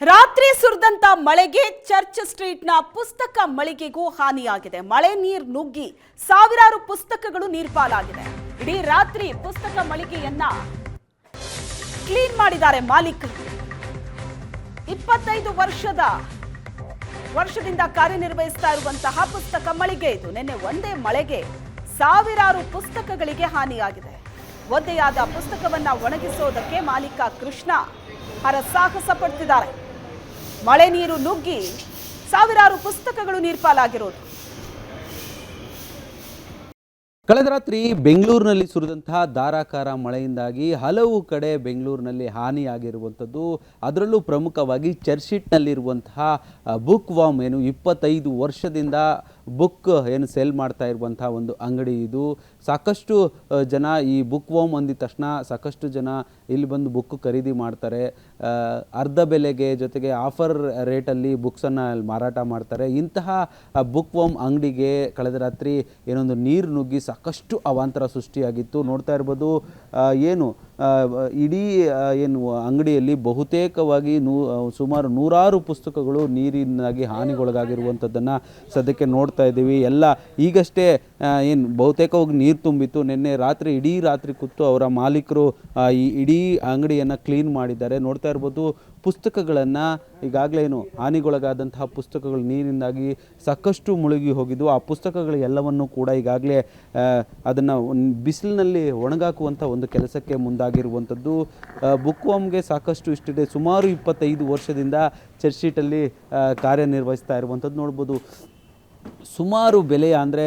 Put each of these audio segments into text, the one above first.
ರಾತ್ರಿ ಸುರಿದಂತ ಮಳೆಗೆ ಚರ್ಚ್ ಸ್ಟ್ರೀಟ್ನ ಪುಸ್ತಕ ಮಳಿಗೆಗೂ ಹಾನಿಯಾಗಿದೆ. ಮಳೆ ನೀರು ನುಗ್ಗಿ ಸಾವಿರಾರು ಪುಸ್ತಕಗಳು ನೀರ್ಪಾಲಾಗಿದೆ. ಇಡೀ ರಾತ್ರಿ ಪುಸ್ತಕ ಮಳಿಗೆಯನ್ನ ಕ್ಲೀನ್ ಮಾಡಿದ್ದಾರೆ ಮಾಲೀಕರು. 25 ವರ್ಷದಿಂದ ಕಾರ್ಯನಿರ್ವಹಿಸ್ತಾ ಇರುವಂತಹ ಪುಸ್ತಕ ಮಳಿಗೆ ಇದು. ನಿನ್ನೆ ಒಂದೇ ಮಳೆಗೆ ಸಾವಿರಾರು ಪುಸ್ತಕಗಳಿಗೆ ಹಾನಿಯಾಗಿದೆ. ಒದ್ದೆಯಾದ ಪುಸ್ತಕವನ್ನ ಒಣಗಿಸೋದಕ್ಕೆ ಮಾಲೀಕ ಕೃಷ್ಣ ಹರಸಾಹಸ ಪಡ್ತಿದ್ದಾರೆ. ಮಳೆ ನೀರು ನುಗ್ಗಿ ಸಾವಿರಾರು ಪುಸ್ತಕಗಳು ನೀರ್ಪಾಲಾಗಿರೋದು. ಕಳೆದ ರಾತ್ರಿ ಬೆಂಗಳೂರಿನಲ್ಲಿ ಸುರಿದಂತಹ ಧಾರಾಕಾರ ಮಳೆಯಿಂದಾಗಿ ಹಲವು ಕಡೆ ಬೆಂಗಳೂರಿನಲ್ಲಿ ಹಾನಿಯಾಗಿರುವಂಥದ್ದು. ಅದರಲ್ಲೂ ಪ್ರಮುಖವಾಗಿ ಚರ್ಚ್ಸ್ಟ್ರೀಟ್ನಲ್ಲಿರುವಂತಹ ಬುಕ್ ವಾಮ್ ಏನು 25 ವರ್ಷದಿಂದ ಬುಕ್ ಏನು ಸೇಲ್ ಮಾಡ್ತಾ ಇರುವಂಥ ಒಂದು ಅಂಗಡಿ ಇದು. ಸಾಕಷ್ಟು ಜನ ಈ ಬುಕ್ ವಾಮ್ ಅಂದಿದ ತಕ್ಷಣ ಸಾಕಷ್ಟು ಜನ ಇಲ್ಲಿ ಬಂದು ಬುಕ್ ಖರೀದಿ ಮಾಡ್ತಾರೆ. ಅರ್ಧ ಬೆಲೆಗೆ ಜೊತೆಗೆ ಆಫರ್ ರೇಟಲ್ಲಿ ಬುಕ್ಸನ್ನು ಮಾರಾಟ ಮಾಡ್ತಾರೆ. ಇಂತಹ ಬುಕ್ ವಾಮ್ ಅಂಗಡಿಗೆ ಕಳೆದ ರಾತ್ರಿ ಏನೊಂದು ನೀರು ನುಗ್ಗಿ ಸಾಕಷ್ಟು ಅವಾಂತರ ಸೃಷ್ಟಿಯಾಗಿತ್ತು. ನೋಡ್ತಾ ಇರ್ಬೋದು ಏನು ಇಡೀ ಏನು ಅಂಗಡಿಯಲ್ಲಿ ಬಹುತೇಕವಾಗಿ ಸುಮಾರು 100 ಪುಸ್ತಕಗಳು ನೀರಿನಾಗಿ ಹಾನಿಗೊಳಗಾಗಿರುವಂಥದ್ದನ್ನು ಸದ್ಯಕ್ಕೆ ನೋಡ್ತಾ ಇದ್ದೀವಿ. ಎಲ್ಲ ಈಗಷ್ಟೇ ಏನು ಬಹುತೇಕವಾಗಿ ನೀರು ತುಂಬಿತ್ತು. ನಿನ್ನೆ ರಾತ್ರಿ ಇಡೀ ರಾತ್ರಿ ಕೂತು ಅವರ ಮಾಲೀಕರು ಈ ಇಡೀ ಅಂಗಡಿಯನ್ನು ಕ್ಲೀನ್ ಮಾಡಿದ್ದಾರೆ. ನೋಡ್ತಾ ಇರ್ಬೋದು ಪುಸ್ತಕಗಳನ್ನು ಈಗಾಗಲೇ ಏನು ಹಾನಿಗೊಳಗಾದಂತಹ ಪುಸ್ತಕಗಳು ನೀರಿನಿಂದಾಗಿ ಸಾಕಷ್ಟು ಮುಳುಗಿ ಹೋಗಿದ್ವು. ಆ ಪುಸ್ತಕಗಳು ಎಲ್ಲವನ್ನೂ ಕೂಡ ಈಗಾಗಲೇ ಅದನ್ನು ಬಿಸಿಲಿನಲ್ಲಿ ಒಣಗಾಕುವಂಥ ಒಂದು ಕೆಲಸಕ್ಕೆ ಮುಂದಾಗಿರುವಂಥದ್ದು. ಬುಕ್ ವಾಮ್ಗೆ ಸಾಕಷ್ಟು ಇಷ್ಟಿದೆ. ಸುಮಾರು 25 ವರ್ಷದಿಂದ ಚರ್ಚ್ ಸ್ಟ್ರೀಟಲ್ಲಿ ಕಾರ್ಯನಿರ್ವಹಿಸ್ತಾ ಇರುವಂಥದ್ದು ನೋಡ್ಬೋದು. ಸುಮಾರು ಬೆಲೆಯ ಅಂದರೆ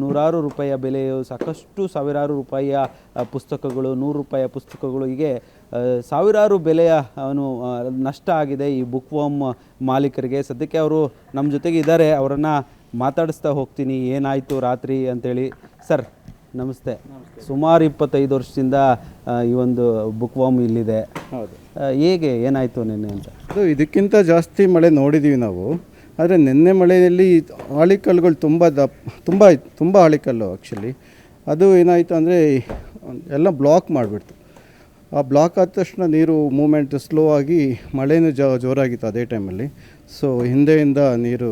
100 ರೂಪಾಯಿಯ ಬೆಲೆಯು ಸಾಕಷ್ಟು ಸಾವಿರಾರು ರೂಪಾಯಿಯ ಪುಸ್ತಕಗಳು, 100 ರೂಪಾಯಿಯ ಪುಸ್ತಕಗಳು, ಹೀಗೆ ಸಾವಿರಾರು ಬೆಲೆಯ ನಷ್ಟ ಆಗಿದೆ ಈ ಬುಕ್ ವಾಮ್ ಮಾಲೀಕರಿಗೆ. ಸದ್ಯಕ್ಕೆ ಅವರು ನಮ್ಮ ಜೊತೆಗೆ ಇದ್ದಾರೆ, ಅವರನ್ನು ಮಾತಾಡಿಸ್ತಾ ಹೋಗ್ತೀನಿ ಏನಾಯಿತು ರಾತ್ರಿ ಅಂತೇಳಿ. ಸರ್ ನಮಸ್ತೆ. ಸುಮಾರು 25 ವರ್ಷದಿಂದ ಈ ಒಂದು ಬುಕ್ ವಾಮ್ ಇಲ್ಲಿದೆ. ಹೌದು. ಹೇಗೆ ಏನಾಯಿತು ನಿನ್ನೆ ಅಂತ? ಅದು ಇದಕ್ಕಿಂತ ಜಾಸ್ತಿ ಮಳೆ ನೋಡಿದ್ದೀವಿ ನಾವು. ಆದರೆ ನಿನ್ನೆ ಮಳೆಯಲ್ಲಿ ಆಳಿಕಲ್ಲುಗಳು ತುಂಬ ಆಳಿಕಲ್ಲು ಆ್ಯಕ್ಚುಲಿ. ಅದು ಏನಾಯಿತು ಅಂದರೆ ಎಲ್ಲ ಬ್ಲಾಕ್ ಮಾಡಿಬಿಡ್ತು. ಆ ಬ್ಲಾಕ್ ಆದ ತಕ್ಷಣ ನೀರು ಮೂಮೆಂಟ್ ಸ್ಲೋ ಆಗಿ ಮಳೆನೂ ಜೋರಾಗಿತ್ತು ಅದೇ ಟೈಮಲ್ಲಿ. ಸೊ ಹಿಂದೆಯಿಂದ ನೀರು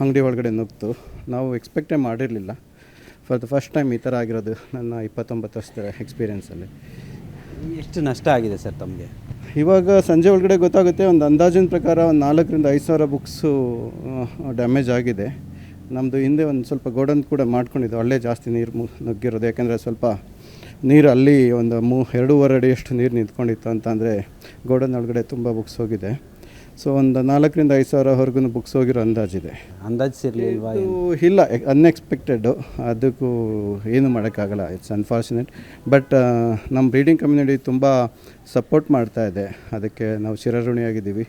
ಅಂಗಡಿ ಒಳಗಡೆ ನುಗ್ತು. ನಾವು ಎಕ್ಸ್ಪೆಕ್ಟೇ ಮಾಡಿರಲಿಲ್ಲ. ಫಾರ್ ದ ಫಸ್ಟ್ ಟೈಮ್ ಈ ಥರ ಆಗಿರೋದು ನನ್ನ 29 ವರ್ಷದ ಎಕ್ಸ್ಪೀರಿಯೆನ್ಸಲ್ಲಿ. ಎಷ್ಟು ನಷ್ಟ ಆಗಿದೆ ಸರ್ ತಮಗೆ? ಇವಾಗ ಸಂಜೆ ಒಳಗಡೆ ಗೊತ್ತಾಗುತ್ತೆ. ಒಂದು ಅಂದಾಜಿನ ಪ್ರಕಾರ ಒಂದು 4,000 ರಿಂದ 5,000 ಬುಕ್ಸು ಡ್ಯಾಮೇಜ್ ಆಗಿದೆ. ನಮ್ಮದು ಹಿಂದೆ ಒಂದು ಸ್ವಲ್ಪ ಗೋಡನ್ ಕೂಡ ಮಾಡ್ಕೊಂಡಿದ್ದು, ಅಲ್ಲೇ ಜಾಸ್ತಿ ನೀರು ನುಗ್ಗಿರೋದು. ಯಾಕೆಂದರೆ ಸ್ವಲ್ಪ ನೀರು ಅಲ್ಲಿ ಒಂದು 2.5 ಅಡಿಯಷ್ಟು ನೀರು ನಿಂತ್ಕೊಂಡಿತ್ತು. ಅಂತಂದರೆ ಗೋಡನ್ ಒಳಗಡೆ ತುಂಬ ಬುಕ್ಸ್ ಹೋಗಿದೆ. ಸೊ ಒಂದು 4,000 ರಿಂದ 5,000ವರೆಗೂ ಬುಕ್ಸ್ ಹೋಗಿರೋ ಅಂದಾಜಿದೆ. ಅಂದಾಜಿಸಿರಲಿಲ್ವಾ? ಇಲ್ಲ, ಅನ್ಎಕ್ಸ್ಪೆಕ್ಟೆಡ್ಡು. ಅದಕ್ಕೂ ಏನು ಮಾಡೋಕ್ಕಾಗಲ್ಲ. It's unfortunate. ಬಟ್ ನಮ್ಮ ರೀಡಿಂಗ್ ಕಮ್ಯುನಿಟಿ ತುಂಬ ಸಪೋರ್ಟ್ ಮಾಡ್ತಾ ಇದೆ. ಅದಕ್ಕೆ ನಾವು ಚಿರಋಣಿಯಾಗಿದ್ದೀವಿ.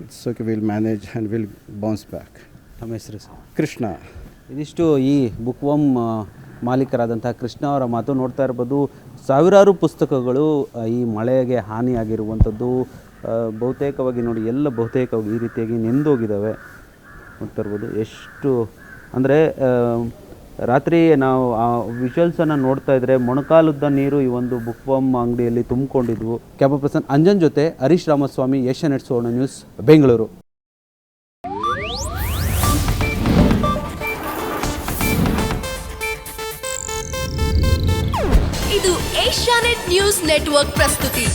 It's okay, will manage and will bounce back. ನಮ್ಮ ಹೆಸರು ಸರ್ ಕೃಷ್ಣ. ಇದಿಷ್ಟು ಈ ಬುಕ್ ವಾಮ್ ಮಾಲೀಕರಾದಂಥ ಕೃಷ್ಣ ಅವರ ಮಾತು. ನೋಡ್ತಾ ಇರ್ಬೋದು ಸಾವಿರಾರು ಪುಸ್ತಕಗಳು ಈ ಮಳೆಗೆ ಹಾನಿಯಾಗಿರುವಂಥದ್ದು. ಬಹುತೇಕವಾಗಿ ನೋಡಿ ಎಲ್ಲ ಬಹುತೇಕವಾಗಿ ಈ ರೀತಿಯಾಗಿ ನೆಂದೋಗಿದ್ದಾವೆ. ನೋಡ್ತಾ ಇರ್ಬೋದು ಎಷ್ಟು ಅಂದರೆ ರಾತ್ರಿ ನಾವು ಆ ವಿಜುವಲ್ಸನ್ನು ನೋಡ್ತಾ ಇದ್ದರೆ ಮೊಣಕಾಲುದ್ದ ನೀರು ಈ ಒಂದು ಬುಕ್ ವಾಮ್ ಅಂಗಡಿಯಲ್ಲಿ ತುಂಬಿಕೊಂಡಿದ್ವು. ಕ್ಯಾಮರಾ ಪರ್ಸನ್ ಅಂಜನ್ ಜೊತೆ ಹರೀಶ್ ರಾಮಸ್ವಾಮಿ, ಏಷ್ಯಾನೆಟ್ ಸುವರ್ಣ ನ್ಯೂಸ್, ಬೆಂಗಳೂರು. ಇದು ಏಷ್ಯಾನೆಟ್ ನ್ಯೂಸ್ ನೆಟ್ವರ್ಕ್ ಪ್ರಸ್ತುತಿ.